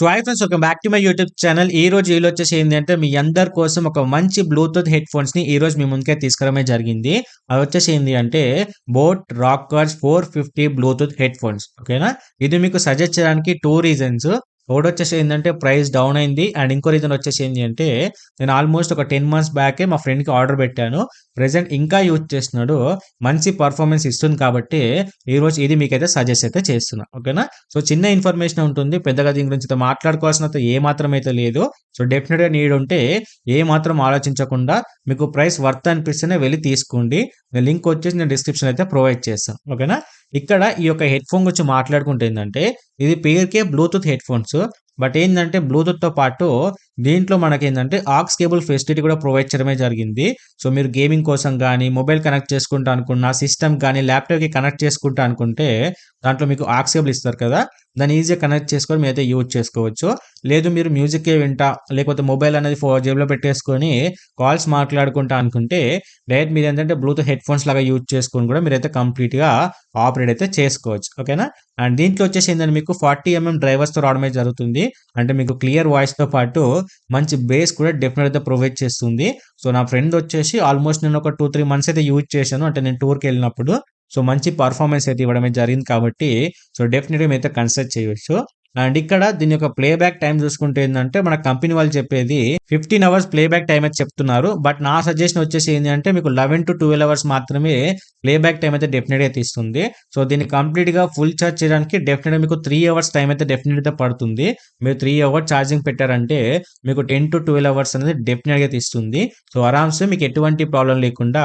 So hi friends, welcome back to my YouTube channel. ఈ రోజు వచ్చేసి ఏంటంటే మీ అందరి కోసం ఒక మంచి బ్లూటూత్ హెడ్ ఫోన్స్ ని ఈ రోజు మీ ముందుకే తీసుకురావడమే జరిగింది. అది వచ్చేసి ఏంటి అంటే boat rockers 450 Bluetooth head phones. ఓకేనా, ఇది మీకు సజెస్ట్ చేయడానికి టూ రీజన్స్. ఒకటి వచ్చేసి ఏంటంటే ప్రైస్ డౌన్ అయింది, అండ్ ఇంకో రీజన్ వచ్చేసి ఏంటి అంటే నేను ఆల్మోస్ట్ ఒక 10 months బ్యాకే మా ఫ్రెండ్కి ఆర్డర్ పెట్టాను. ప్రెసెంట్ ఇంకా యూజ్ చేస్తున్నాడు, మంచి పర్ఫార్మెన్స్ ఇస్తుంది కాబట్టి ఈ రోజు ఇది మీకైతే సజెస్ట్ అయితే చేస్తున్నా. ఓకేనా, సో చిన్న ఇన్ఫర్మేషన్ ఉంటుంది, పెద్దగా దీని గురించి అయితే మాట్లాడుకోవాల్సినంత ఏ మాత్రం అయితే లేదు. సో డెఫినెట్గా నీడ్ ఉంటే ఏ మాత్రం ఆలోచించకుండా మీకు ప్రైస్ వర్త్ అనిపిస్తేనే వెళ్ళి తీసుకోండి. లింక్ వచ్చేసి నేను డిస్క్రిప్షన్ అయితే ప్రొవైడ్ చేస్తాను. ఓకేనా, ఇక్కడ ఈ యొక్క హెడ్ ఫోన్ గురించి మాట్లాడుకుంటే ఏంటంటే ఇది పేరుకే బ్లూటూత్ హెడ్ ఫోన్స్. బట్ ఏంటంటే బ్లూటూత్తో పాటు దీంట్లో మనకి ఏంటంటే ఆక్స్ కేబుల్ ఫెసిలిటీ కూడా ప్రొవైడ్ చేయడమే జరిగింది. సో మీరు గేమింగ్ కోసం కానీ మొబైల్ కనెక్ట్ చేసుకుంటా అనుకున్నా, సిస్టమ్ కానీ ల్యాప్టాప్కి కనెక్ట్ చేసుకుంటా అనుకుంటే దాంట్లో మీకు ఆక్స్ కేబుల్ ఇస్తారు కదా, దాన్ని ఈజీగా కనెక్ట్ చేసుకొని మీరైతే యూజ్ చేసుకోవచ్చు. లేదు మీరు మ్యూజిక్కే వింటా, లేకపోతే మొబైల్ అనేది జేబులో పెట్టేసుకొని కాల్స్ మాట్లాడుకుంటా అనుకుంటే డైరెక్ట్ మీరు ఏంటంటే బ్లూటూత్ హెడ్ ఫోన్స్ లాగా యూజ్ చేసుకొని కూడా మీరైతే కంప్లీట్గా ఆపరేట్ అయితే చేసుకోవచ్చు. ఓకేనా, అండ్ దీంట్లో వచ్చేసి ఏంటంటే మీకు 40mm డ్రైవర్స్తో రావడమే జరుగుతుంది. అంటే మీకు క్లియర్ వాయిస్తో పాటు మంచి బేస్ కూడా డెఫినెట్గా ప్రొవైడ్ చేస్తుంది. సో నా ఫ్రెండ్ వచ్చేసి ఆల్మోస్ట్ నేను ఒక 2-3 months అయితే యూజ్ చేశాను, అంటే నేను టూర్కి వెళ్ళినప్పుడు. సో మంచి పర్ఫార్మెన్స్ అయితే ఇవ్వడమే జరిగింది కాబట్టి సో డెఫినెట్గా మీరైతే కన్సిడర్ చేయవచ్చు. అండ్ ఇక్కడ దీని యొక్క ప్లేబ్యాక్ టైం చూసుకుంటే ఏంటంటే మన కంపెనీ వాళ్ళు చెప్పేది 15 hours ప్లేబ్యాక్ టైం అయితే చెప్తున్నారు. బట్ నా సజెషన్ వచ్చేసి ఏంటి అంటే మీకు 11 to 12 hours మాత్రమే ప్లేబ్యాక్ టైం అయితే డెఫినెట్గా తీస్తుంది. సో దీన్ని కంప్లీట్గా ఫుల్ ఛార్జ్ చేయడానికి డెఫినెట్గా మీకు 3 hours టైం అయితే డెఫినెట్గా పడుతుంది. మీరు 3 hours ఛార్జింగ్ పెట్టారంటే మీకు 10 to 12 hours అనేది డెఫినెట్గా తీస్తుంది. సో ఆరామ్సే మీకు ఎటువంటి ప్రాబ్లం లేకుండా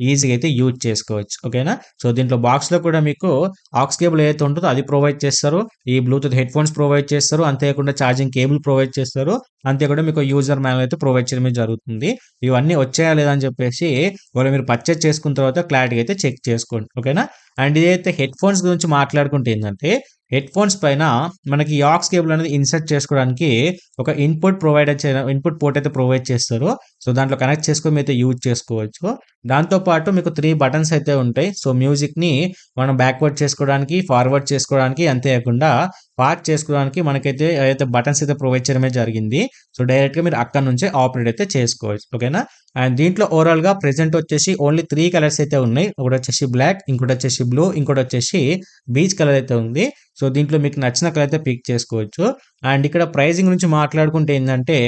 ఈజీగా అయితే యూజ్ చేసుకోవచ్చు. ఓకేనా, సో దీంట్లో బాక్స్లో కూడా మీకు ఆక్స్ కేబుల్ ఏదైతే ఉంటుందో అది ప్రొవైడ్ చేస్తారు, ఈ బ్లూటూత్ హెడ్ ఫోన్స్ ప్రొవైడ్ చేస్తారు, అంతేకాకుండా ఛార్జింగ్ కేబుల్ ప్రొవైడ్ చేస్తారు, అంతేకాకుండా మీకు యూజర్ మాన్యువల్ అయితే ప్రొవైడ్ చేయడమే జరుగుతుంది. ఇవన్నీ వచ్చాయా లేదా అని చెప్పేసి ఒకవేళ మీరు పర్చేజ్ చేసుకున్న తర్వాత క్లారిటీ అయితే చెక్ చేసుకోండి. ఓకేనా, అండ్ ఇదైతే హెడ్ ఫోన్స్ గురించి మాట్లాడుకుంటే ఏంటంటే హెడ్ ఫోన్స్ పైన మనకి ఆక్స్ కేబుల్ అనేది ఇన్సర్ట్ చేసుకోవడానికి ఒక ఇన్పుట్ పోర్ట్ అయితే ప్రొవైడ్ చేస్తారు. సో దాంట్లో కనెక్ట్ చేసుకొని అయితే యూజ్ చేసుకోవచ్చు. దాంతోపాటు మీకు 3 buttons అయితే ఉంటాయి. సో మ్యూజిక్ని మనం బ్యాక్వర్డ్ చేసుకోవడానికి, ఫార్వర్డ్ చేసుకోవడానికి, అంతేకాకుండా పార్క్ చేసుకోవడానికి మనకైతే ఏదైతే బటన్స్ అయితే ప్రొవైడ్ చేయడమే జరిగింది. సో డైరెక్ట్గా మీరు అక్కడ నుంచే ఆపరేట్ అయితే చేసుకోవచ్చు. ఓకేనా, అండ్ దీంట్లో ఓవరాల్గా ప్రెసెంట్ వచ్చేసి ఓన్లీ 3 కలర్స్ అయితే ఉన్నాయి. ఒకటి వచ్చేసి బ్లాక్, ఇంకోటి వచ్చేసి బ్లూ, ఇంకోటి వచ్చేసి బీచ్ కలర్ అయితే ఉంది. సో దీంట్లో మీకు నచ్చిన కలర్ అయితే పిక్ చేసుకోవచ్చు. అండ్ ఇక్కడ ప్రైజింగ్ గురించి మాట్లాడుకుంటే ఏంటంటే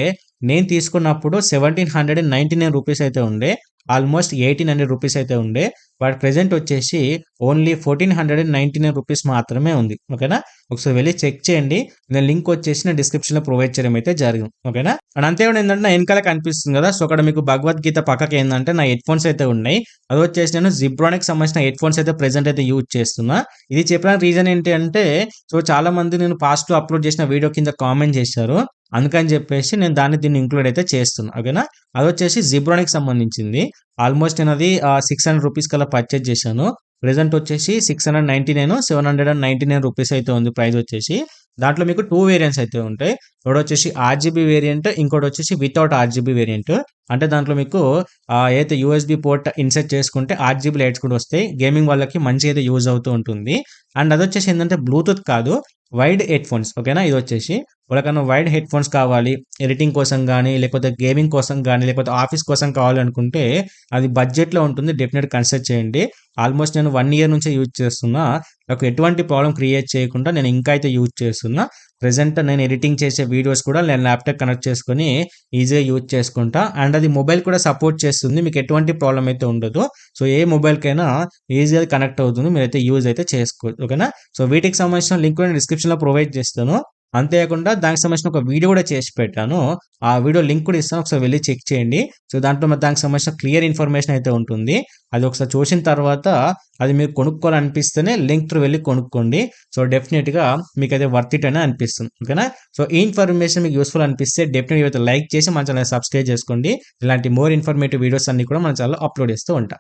నేను తీసుకున్నప్పుడు 1799 రూపీస్ అయితే ఉండే, ఆల్మోస్ట్ 1800 రూపీస్ అయితే ఉండే. బట్ ప్రెసెంట్ వచ్చేసి ఓన్లీ 1499 రూపీస్ మాత్రమే ఉంది. ఓకేనా, ఒకసారి వెళ్ళి చెక్ చేయండి. నేను లింక్ వచ్చేసి నేను డిస్క్రిప్షన్లో ప్రొవైడ్ చేయడం అయితే జరిగింది. ఓకేనా, అండ్ అంతేకాకుండా ఏంటంటే నా వెనకాల కనిపిస్తుంది కదా, సో అక్కడ మీకు భగవద్గీత పక్కకి ఏంటంటే నా హెడ్ ఫోన్స్ అయితే ఉన్నాయి. అది వచ్చేసి నేను జిబ్రానిక్ సంబంధించిన హెడ్ ఫోన్స్ అయితే ప్రెసెంట్ అయితే యూజ్ చేస్తున్నా. ఇది చెప్పడానికి రీజన్ ఏంటి అంటే సో చాలా మంది నేను పాస్ట్ అప్లోడ్ చేసిన వీడియో కింద కామెంట్ చేశారు, అందుకని చెప్పేసి నేను దీన్ని ఇంక్లూడ్ అయితే చేస్తున్నా. ఓకేనా, అది వచ్చేసి జిబ్రానిక్ సంబంధించింది. ఆల్మోస్ట్ నేను అది 600 రూపీస్ కల్లా పర్చేజ్ చేశాను. ప్రెసెంట్ వచ్చేసి 699, 799 రూపీస్ అయితే ఉంది ప్రైస్ వచ్చేసి. దాంట్లో మీకు 2 వేరియంట్స్ అయితే ఉంటాయి. ఒకటి వచ్చేసి ఆర్జీబీ వేరియంట్, ఇంకోటి వచ్చేసి వితౌట్ ఆర్జీబీ వేరియంట్. అంటే దాంట్లో మీకు ఏదైతే యూఎస్బీ పోర్ట్ ఇన్సర్ట్ చేసుకుంటే ఆర్జీబీ లైట్స్ కూడా వస్తాయి. గేమింగ్ వాళ్ళకి మంచిగా అయితే యూజ్ అవుతూ ఉంటుంది. అండ్ అది వచ్చేసి ఏంటంటే బ్లూటూత్ కాదు, వైడ్ హెడ్ ఫోన్స్. ఓకేనా, ఇది వచ్చేసి వాళ్ళకన్నా వైడ్ హెడ్ ఫోన్స్ కావాలి, ఎడిటింగ్ కోసం కానీ, లేకపోతే గేమింగ్ కోసం కానీ, లేకపోతే ఆఫీస్ కోసం కావాలనుకుంటే అది బడ్జెట్లో ఉంటుంది, డెఫినెట్ కన్సిడర్ చేయండి. ఆల్మోస్ట్ నేను 1 year నుంచి యూజ్ చేస్తున్నా, నాకు ఎటువంటి ప్రాబ్లం క్రియేట్ చేయకుండా నేను ఇంకా అయితే యూజ్ చేస్తున్నా. ప్రెసెంట్ నేను ఎడిటింగ్ చేసే వీడియోస్ కూడా నేను ల్యాప్టాప్ కనెక్ట్ చేసుకొని ఈజీగా యూజ్ చేసుకుంటా. అండ్ అది మొబైల్ కూడా సపోర్ట్ చేస్తుంది, మీకు ఎటువంటి ప్రాబ్లం అయితే ఉండదు. సో ఏ మొబైల్కైనా ఈజీగా కనెక్ట్ అవుతుంది, మీరైతే యూజ్ అయితే చేసుకోవచ్చు. ఓకేనా, సో వీటికి సంబంధించిన లింక్ నేను డిస్క్రిప్షన్లో ప్రొవైడ్ చేస్తాను. అంతేకాకుండా దానికి సంబంధించిన ఒక వీడియో కూడా చేసి పెట్టాను, ఆ వీడియో లింక్ కూడా ఇస్తాను, ఒకసారి వెళ్ళి చెక్ చేయండి. సో దాంట్లో దానికి సంబంధించిన క్లియర్ ఇన్ఫర్మేషన్ అయితే ఉంటుంది. అది ఒకసారి చూసిన తర్వాత అది మీరు కొనుక్కోవాలనిపిస్తేనే లింక్ త్రూ వెళ్ళి కొనుక్కోండి. సో డెఫినెట్గా మీకు అయితే వర్త్ ఇట్ అనే అనిపిస్తుంది. ఓకేనా, సో ఈ ఇన్ఫర్మేషన్ మీకు యూస్ఫుల్ అనిపిస్తే డెఫినెట్గా అయితే లైక్ చేసి మన ఛానల్ సబ్స్క్రైబ్ చేసుకోండి. ఇలాంటి మోర్ ఇన్ఫర్మేటివ్ వీడియోస్ అన్ని కూడా మన ఛానల్లో అప్లోడ్ చేస్తూ ఉంటా.